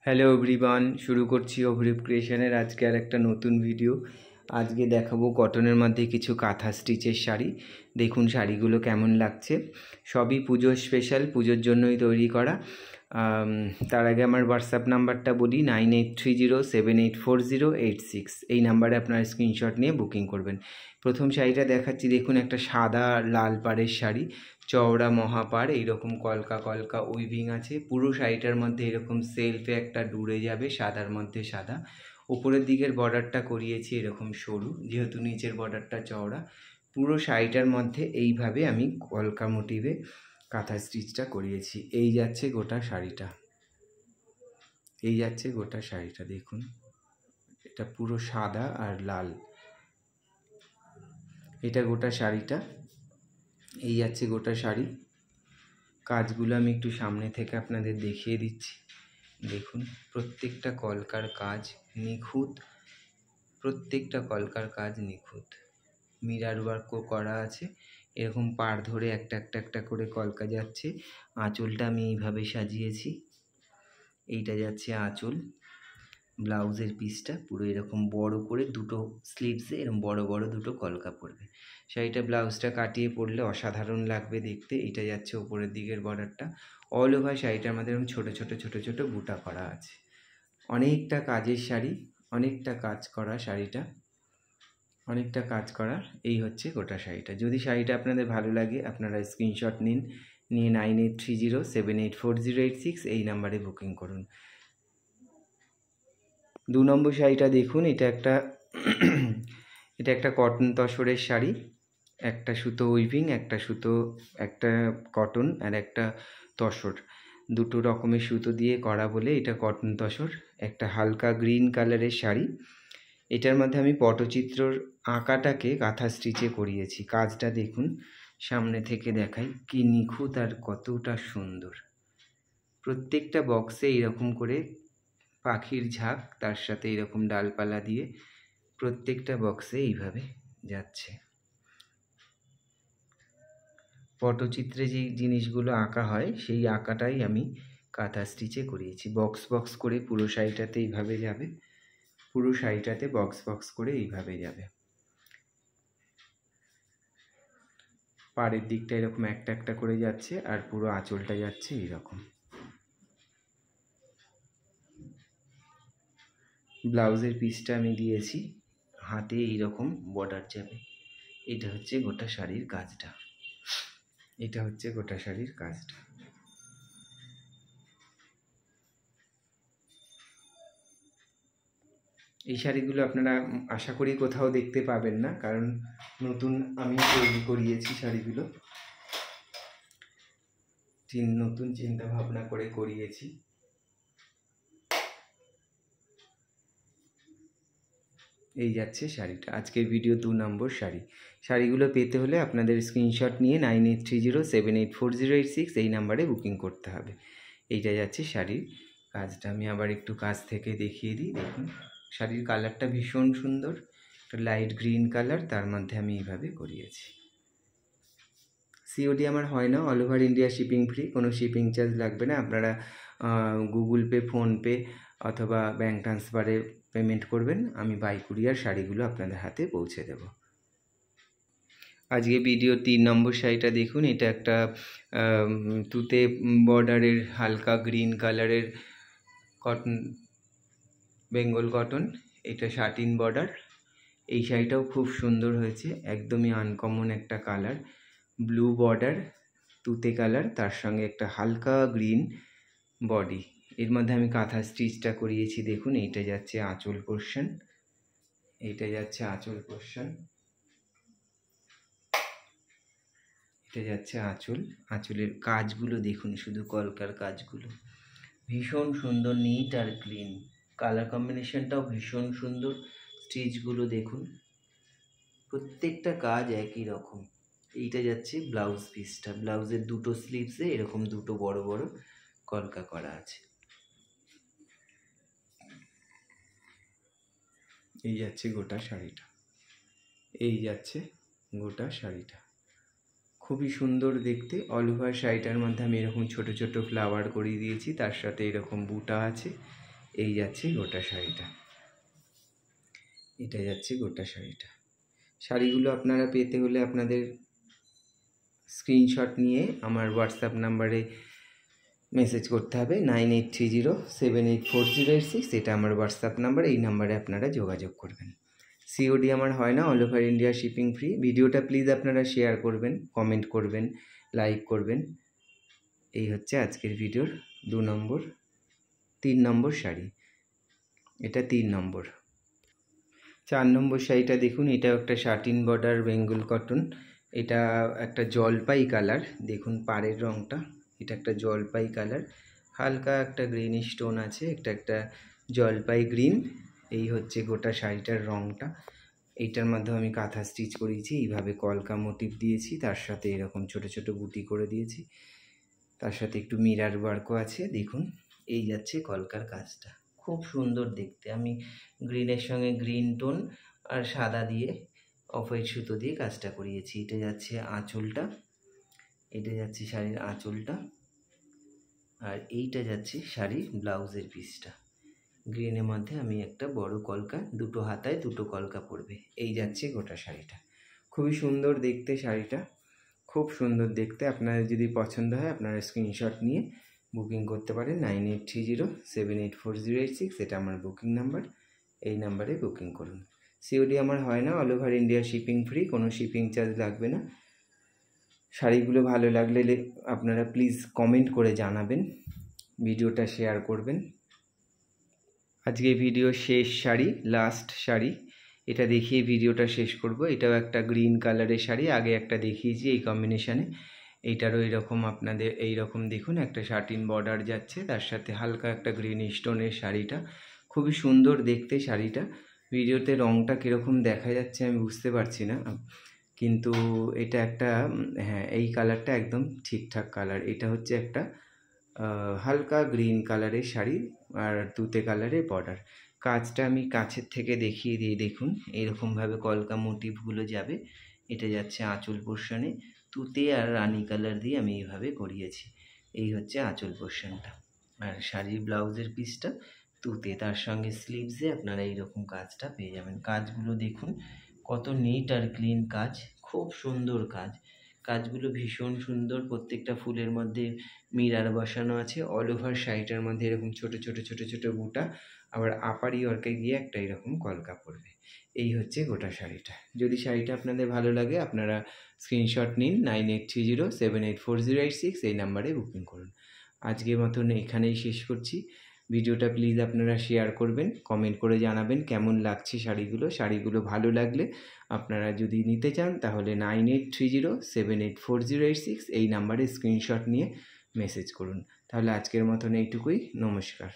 Hello everyone, শুরু করছি অভিরূপ ক্রিয়েশনের আজকে আর একটা নতুন ভিডিও। আজকে দেখাবো কটনের মধ্যে কিছু কাঁথা স্টিচের শাড়ি। দেখুন শাড়িগুলো কেমন লাগছে। সবই পুজো স্পেশাল, পুজোর জন্যই তৈরি করা। তার আগে আমার হোয়াটসঅ্যাপ নাম্বারটা বলি, 9830784086। এই নাম্বারে আপনারা স্ক্রিনশট নিয়ে বুকিং করবেন। প্রথম শাড়িটা দেখাচ্ছি, দেখুন একটা সাদা লাল পাড়ের শাড়ি, চওড়া মহাপাড়, এইরকম কলকা কলকা উইভিং আছে। পুরো শাড়িটার মধ্যে এরকম সেলফে একটা ডুরে যাবে, সাদার মধ্যে সাদা। উপরের দিকের বর্ডারটা করিয়েছি এরকম সরু, যেহেতু নিচের বর্ডারটা চওড়া। পুরো শাড়িটার মধ্যে এইভাবে আমি কলকা মোটিভে কাঁথা স্টিচটা করিয়েছি। এই যাচ্ছে গোটা শাড়িটা, এই যাচ্ছে গোটা শাড়িটা। দেখুন এটা পুরো সাদা আর লাল, এটা গোটা শাড়িটা। এই যাচ্ছে গোটা শাড়ি। কাজগুলো আমি একটু সামনে থেকে আপনাদের দেখিয়ে দিচ্ছি। দেখুন প্রত্যেকটা কলকার কাজ নিখুঁত, প্রত্যেকটা কলকার কাজ নিখুঁত। মিরার ওয়ার্কও করা আছে, এরকম পাড় ধরে একটা একটা একটা করে কলকা যাচ্ছে। আঁচলটা আমি এইভাবে সাজিয়েছি, এইটা যাচ্ছে আঁচল। ব্লাউজের পিসটা পুরো এরকম বড় করে দুটো স্লিভসে এরকম বড় বড় দুটো কলকা পড়বে। শাড়িটা ব্লাউজটা কাটিয়ে পরলে অসাধারণ লাগবে দেখতে। এটা যাচ্ছে ওপরের দিকের বর্ডারটা। অল ওভার শাড়িটার মধ্যে এরকম ছোটো ছোটো ছোটো ছোটো বুটা করা আছে। অনেকটা কাজের শাড়ি, অনেকটা কাজ করা শাড়িটা, অনেকটা কাজ করা। এই হচ্ছে গোটা শাড়িটা। যদি শাড়িটা আপনাদের ভালো লাগে আপনারা স্ক্রিনশট নিয়ে 9830784086 এই নাম্বারে বুকিং করুন। 2 নম্বর শাড়িটা দেখুন, এটা একটা কটন তসরের শাড়ি। একটা সুতো উইভিং, একটা সুতো, একটা কটন আর একটা তসর, দুটো রকমের সুতো দিয়ে করা বলে এটা কটন তসর। একটা হালকা গ্রিন কালারের শাড়ি। এটার মধ্যে আমি পটচিত্রর আঁকাটাকে কাঁথা স্টিচে করিয়েছি। কাজটা দেখুন, সামনে থেকে দেখাই কি নিখুঁত আর কতটা সুন্দর। প্রত্যেকটা বক্সে এরকম করে পাখির ঝাঁক, তার সাথে এরকম ডালপালা দিয়ে প্রত্যেকটা বক্সে এইভাবে যাচ্ছে। পটচিত্রে যে জিনিসগুলো আঁকা হয় সেই আঁকাটাই আমি কাঁথা স্টিচে করিয়েছি। বক্স বক্স করে পুরো শাড়িটাতে এইভাবে যাবে, পুরো শাড়িটাতে বক্স বক্স করে এইভাবে যাবে। পাড়ের দিকটা এরকম একটা একটা করে যাচ্ছে আর পুরো আঁচলটা যাচ্ছে এইরকম। ব্লাউজের পিসটা আমি দিয়েছি, হাতে এইরকম বর্ডার যাবে। এটা হচ্ছে গোটা শাড়ির কাজটা, এটা হচ্ছে গোটা শাড়ির কাজটা। এই শাড়িগুলো আপনারা আশা করি কোথাও দেখতে পাবেন না, কারণ নতুন আমি তৈরি করিয়েছি শাড়িগুলো, নতুন চিন্তা ভাবনা করে করিয়েছি। এই যাচ্ছে শাড়িটা। আজকের ভিডিও 2 নম্বর শাড়ি। শাড়িগুলো পেতে হলে আপনাদের স্ক্রিনশট নিয়ে 9830784086 এই নাম্বারে বুকিং করতে হবে। এইটা যাচ্ছে শাড়ির কাজটা। আমি আবার একটু কাছ থেকে দেখিয়ে দিই। দেখুন শাড়ির কালারটা ভীষণ সুন্দর, একটা লাইট গ্রিন কালার, তার মধ্যে আমি এইভাবে করিয়েছি। সিওডি আমার হয় না, all over India shipping free, কোনো শিপিং চার্জ লাগবে না। আপনারা গুগল পে, ফোনপে অথবা ব্যাঙ্ক ট্রান্সফারে পেমেন্ট করবেন, আমি বাই কুরিয়ার শাড়িগুলো আপনাদের হাতে পৌঁছে দেব। আজকে ভিডিও 3 নম্বর শাড়িটা দেখুন, এটা একটা তুতে বর্ডারের হালকা গ্রিন কালারের কটন, বেঙ্গল কটন, এটা শাটিন বর্ডার। এই শাড়িটাও খুব সুন্দর হয়েছে, একদমই আনকমন একটা কালার, ব্লু বর্ডার, তুতে কালার, তার সঙ্গে একটা হালকা গ্রিন বডি। এর মধ্যে আমি কাঁথা স্টিচটা করিয়েছি। দেখুন এইটা যাচ্ছে আঁচল পোর্শন, এইটা যাচ্ছে আঁচল পোর্শন, এটা যাচ্ছে আঁচল। আঁচলের কাজগুলো দেখুন, শুধু কলকার কাজগুলো ভীষণ সুন্দর, নিট আর ক্লিন। কালার কম্বিনেশনটাও ভীষণ সুন্দর। স্টিচগুলো দেখুন, প্রত্যেকটা কাজ একই রকম। এইটা যাচ্ছে ব্লাউজ পিসটা, ব্লাউজের দুটো স্লিভসে এরকম দুটো বড় বড় কলকা করা আছে। এই যাচ্ছে গোটা শাড়িটা, এই যাচ্ছে গোটা শাড়িটা, খুবই সুন্দর দেখতে। অল ওভার শাড়িটার মধ্যে আমি এরকম ছোট ছোট ফ্লাওয়ার করিয়ে দিয়েছি, তার সাথে এরকম বুটা আছে। এই যাচ্ছে গোটা শাড়িটা, এটা যাচ্ছে গোটা শাড়িটা। শাড়িগুলো আপনারা পেতে হলে আপনাদের স্ক্রিনশট নিয়ে আমার হোয়াটসঅ্যাপ নাম্বারে মেসেজ করতে হবে 9830784086, এটা আমার হোয়াটসঅ্যাপ নাম্বার। এই নাম্বারে আপনারা যোগাযোগ করবেন। সিওডি আমার হয় না, all over India shipping free. ভিডিওটা প্লিজ আপনারা শেয়ার করবেন, কমেন্ট করবেন, লাইক করবেন। এই হচ্ছে আজকের ভিডিওর 3 নম্বর শাড়ি, এটা 3 নম্বর। 4 নম্বর শাড়িটা দেখুন, এটাও একটা শাটিন বর্ডার বেঙ্গল কটন। এটা একটা জলপাই কালার, দেখুন পাড়ের রঙটা, এটা একটা জলপাই কালার, হালকা একটা গ্রিনিশ টোন আছে, একটা জলপাই গ্রিন। এই হচ্ছে গোটা শাড়িটার রঙটা। এইটার মধ্যে আমি কাঁথা স্টিচ করিয়েছি, এইভাবে কলকা মোটিভ দিয়েছি, তার সাথে এরকম ছোট ছোট বুটি করে দিয়েছি, তার সাথে একটু মিরার ওয়ার্কও আছে। দেখুন এই যাচ্ছে কলকার কাজটা, খুব সুন্দর দেখতে। আমি গ্রিনের সঙ্গে গ্রিন টোন আর সাদা দিয়ে অফ হোয়াইট সুতো দিয়ে কাজটা করিয়েছি। এটা যাচ্ছে আঁচলটা, এটা যাচ্ছে শাড়ির আঁচলটা, আর এইটা যাচ্ছে শাড়ির ব্লাউজের পিসটা। গ্রিনের মধ্যে আমি একটা বড় কলকা, দুটো হাতায় দুটো কলকা পড়বে। এই যাচ্ছে গোটা শাড়িটা, খুবই সুন্দর দেখতে শাড়িটা, খুব সুন্দর দেখতে। আপনাদের যদি পছন্দ হয় আপনারা স্ক্রিনশট নিয়ে বুকিং করতে পারেন 9830784086, এটা আমার বুকিং নাম্বার। এই নাম্বারে বুকিং করুন। সিওডি আমার হয় না, all over India shipping free, কোনো শিপিং চার্জ লাগবে না। শাড়িগুলো ভালো লাগলে আপনারা প্লিজ কমেন্ট করে জানাবেন, ভিডিওটা শেয়ার করবেন। আজকে ভিডিও শেষ শাড়ি, লাস্ট শাড়ি, এটা দেখিয়ে ভিডিওটা শেষ করব। এটাও একটা গ্রিন কালারের শাড়ি, আগে একটা দেখিয়েছি এই কম্বিনেশানে। এইটারও এইরকম আপনাদের এইরকম দেখুন একটা শাটিন বর্ডার যাচ্ছে, তার সাথে হালকা একটা গ্রিন স্টোনের শাড়িটা, খুবই সুন্দর দেখতে শাড়িটা। ভিডিওতে রঙটা কীরকম দেখা যাচ্ছে আমি বুঝতে পারছি না, কিন্তু এটা একটা হ্যাঁ এই কালারটা একদম ঠিকঠাক কালার। এটা হচ্ছে একটা হালকা গ্রিন কালারের শাড়ি আর তুতে কালারের বর্ডার। কাজটা আমি কাছের থেকে দেখিয়ে দিই, দেখুন এইরকমভাবে কলকা মোটিভগুলো যাবে। এটা যাচ্ছে আঁচল পোর্শনে, তুতে আর রানি কালার দিয়ে আমি এইভাবে করিয়েছি। এই হচ্ছে আঁচল পোর্শনটা, আর শাড়ির ব্লাউজের পিসটা তুতে, তার সঙ্গে স্লিভসে আপনারা এইরকম কাজটা পেয়ে যাবেন। কাজগুলো দেখুন কত নিট আর ক্লিন কাজ, খুব সুন্দর কাজ। কাজগুলো ভীষণ সুন্দর, প্রত্যেকটা ফুলের মধ্যে মিরার বসানো আছে। অল ওভার শাড়িটার মধ্যে এরকম ছোট ছোট ছোট ছোট বুটা, আবার আপারি ওয়ার্কে গিয়ে একটা এরকম কলকা পড়বে। এই হচ্ছে গোটা শাড়িটা। যদি শাড়িটা আপনাদের ভালো লাগে আপনারা স্ক্রিনশট নিন 9830784086, এই নাম্বারে বুকিং করুন। আজকের মতন এখানেই শেষ করছি। ভিডিওটা প্লিজ আপনারা শেয়ার করবেন, কমেন্ট করে জানাবেন কেমন লাগছে শাড়িগুলো। শাড়িগুলো ভালো লাগলে আপনারা যদি নিতে চান তাহলে 9830784086 এই নাম্বারে স্ক্রিনশট নিয়ে মেসেজ করুন। তাহলে আজকের মতন এইটুকুই, নমস্কার।